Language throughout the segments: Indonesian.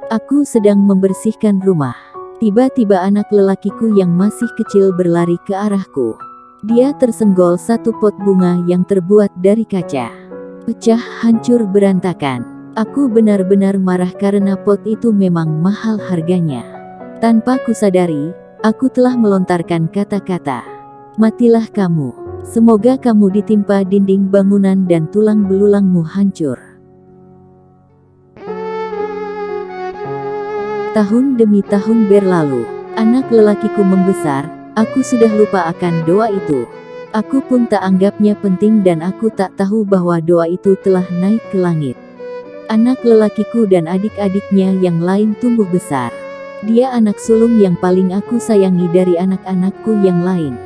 Aku sedang membersihkan rumah. Tiba-tiba anak lelakiku yang masih kecil berlari ke arahku. Dia tersenggol satu pot bunga yang terbuat dari kaca. Pecah, hancur, berantakan. Aku benar-benar marah karena pot itu memang mahal harganya. Tanpa kusadari, aku telah melontarkan kata-kata, "Matilah kamu. Semoga kamu ditimpa dinding bangunan dan tulang belulangmu hancur." Tahun demi tahun berlalu, anak lelakiku membesar, aku sudah lupa akan doa itu. Aku pun tak anggapnya penting dan aku tak tahu bahwa doa itu telah naik ke langit. Anak lelakiku dan adik-adiknya yang lain tumbuh besar. Dia anak sulung yang paling aku sayangi dari anak-anakku yang lain.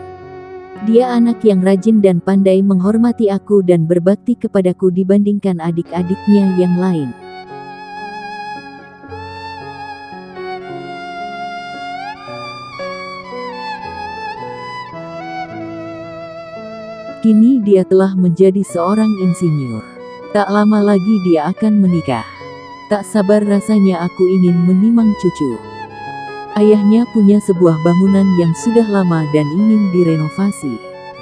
Dia anak yang rajin dan pandai menghormati aku dan berbakti kepadaku dibandingkan adik-adiknya yang lain. Kini dia telah menjadi seorang insinyur. Tak lama lagi dia akan menikah. Tak sabar rasanya aku ingin menimang cucu. Ayahnya punya sebuah bangunan yang sudah lama dan ingin direnovasi.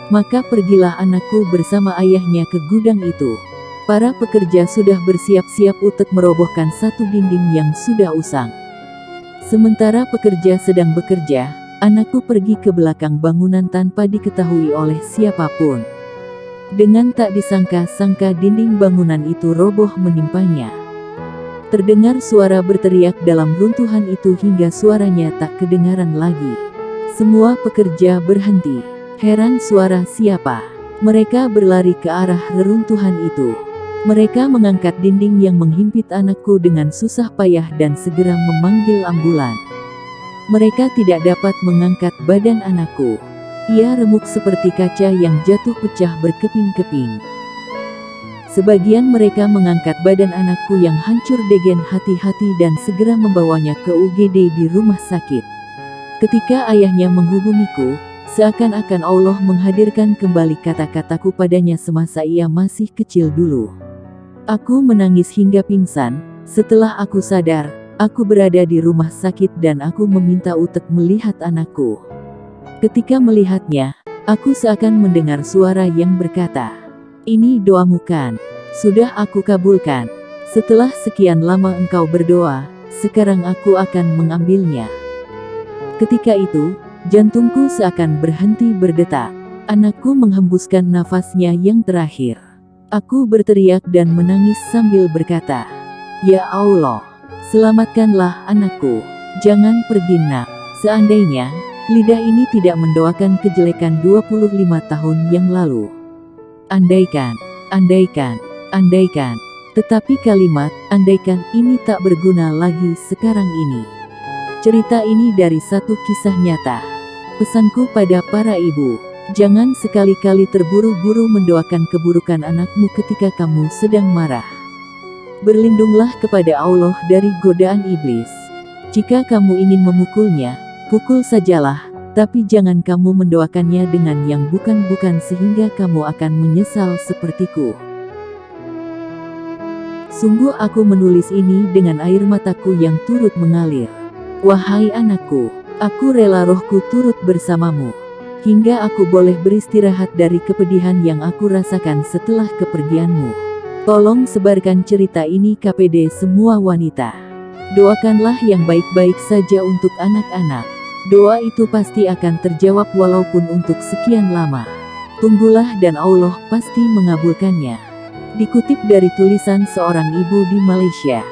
Maka pergilah anakku bersama ayahnya ke gudang itu. Para pekerja sudah bersiap-siap untuk merobohkan satu dinding yang sudah usang. Sementara pekerja sedang bekerja, anakku pergi ke belakang bangunan tanpa diketahui oleh siapapun. Dengan tak disangka-sangka dinding bangunan itu roboh menimpanya. Terdengar suara berteriak dalam runtuhan itu hingga suaranya tak kedengaran lagi. Semua pekerja berhenti. Heran suara siapa? Mereka berlari ke arah reruntuhan itu. Mereka mengangkat dinding yang menghimpit anakku dengan susah payah dan segera memanggil ambulan. Mereka tidak dapat mengangkat badan anakku. Ia remuk seperti kaca yang jatuh pecah berkeping-keping. Sebagian mereka mengangkat badan anakku yang hancur degen hati-hati dan segera membawanya ke UGD di rumah sakit. Ketika ayahnya menghubungiku, seakan-akan Allah menghadirkan kembali kata-kataku padanya semasa ia masih kecil dulu. Aku menangis hingga pingsan. Setelah aku sadar, aku berada di rumah sakit dan aku meminta untuk melihat anakku. Ketika melihatnya, aku seakan mendengar suara yang berkata, "Ini doamu kan? Sudah aku kabulkan. Setelah sekian lama engkau berdoa, sekarang aku akan mengambilnya." Ketika itu, jantungku seakan berhenti berdetak. Anakku menghembuskan nafasnya yang terakhir. Aku berteriak dan menangis sambil berkata, "Ya Allah, selamatkanlah anakku. Jangan pergi nak." Seandainya lidah ini tidak mendoakan kejelekan 25 tahun yang lalu. Andaikan, andaikan, andaikan. Tetapi kalimat andaikan ini tak berguna lagi sekarang ini. Cerita ini dari satu kisah nyata. Pesanku pada para ibu, jangan sekali-kali terburu-buru mendoakan keburukan anakmu ketika kamu sedang marah. Berlindunglah kepada Allah dari godaan iblis. Jika kamu ingin memukulnya, pukul sajalah, tapi jangan kamu mendoakannya dengan yang bukan-bukan sehingga kamu akan menyesal sepertiku. Sungguh aku menulis ini dengan air mataku yang turut mengalir. Wahai anakku, aku rela rohku turut bersamamu. Hingga aku boleh beristirahat dari kepedihan yang aku rasakan setelah kepergianmu. Tolong sebarkan cerita ini KPD semua wanita. Doakanlah yang baik-baik saja untuk anak-anak. Doa itu pasti akan terjawab walaupun untuk sekian lama. Tunggulah dan Allah pasti mengabulkannya. Dikutip dari tulisan seorang ibu di Malaysia.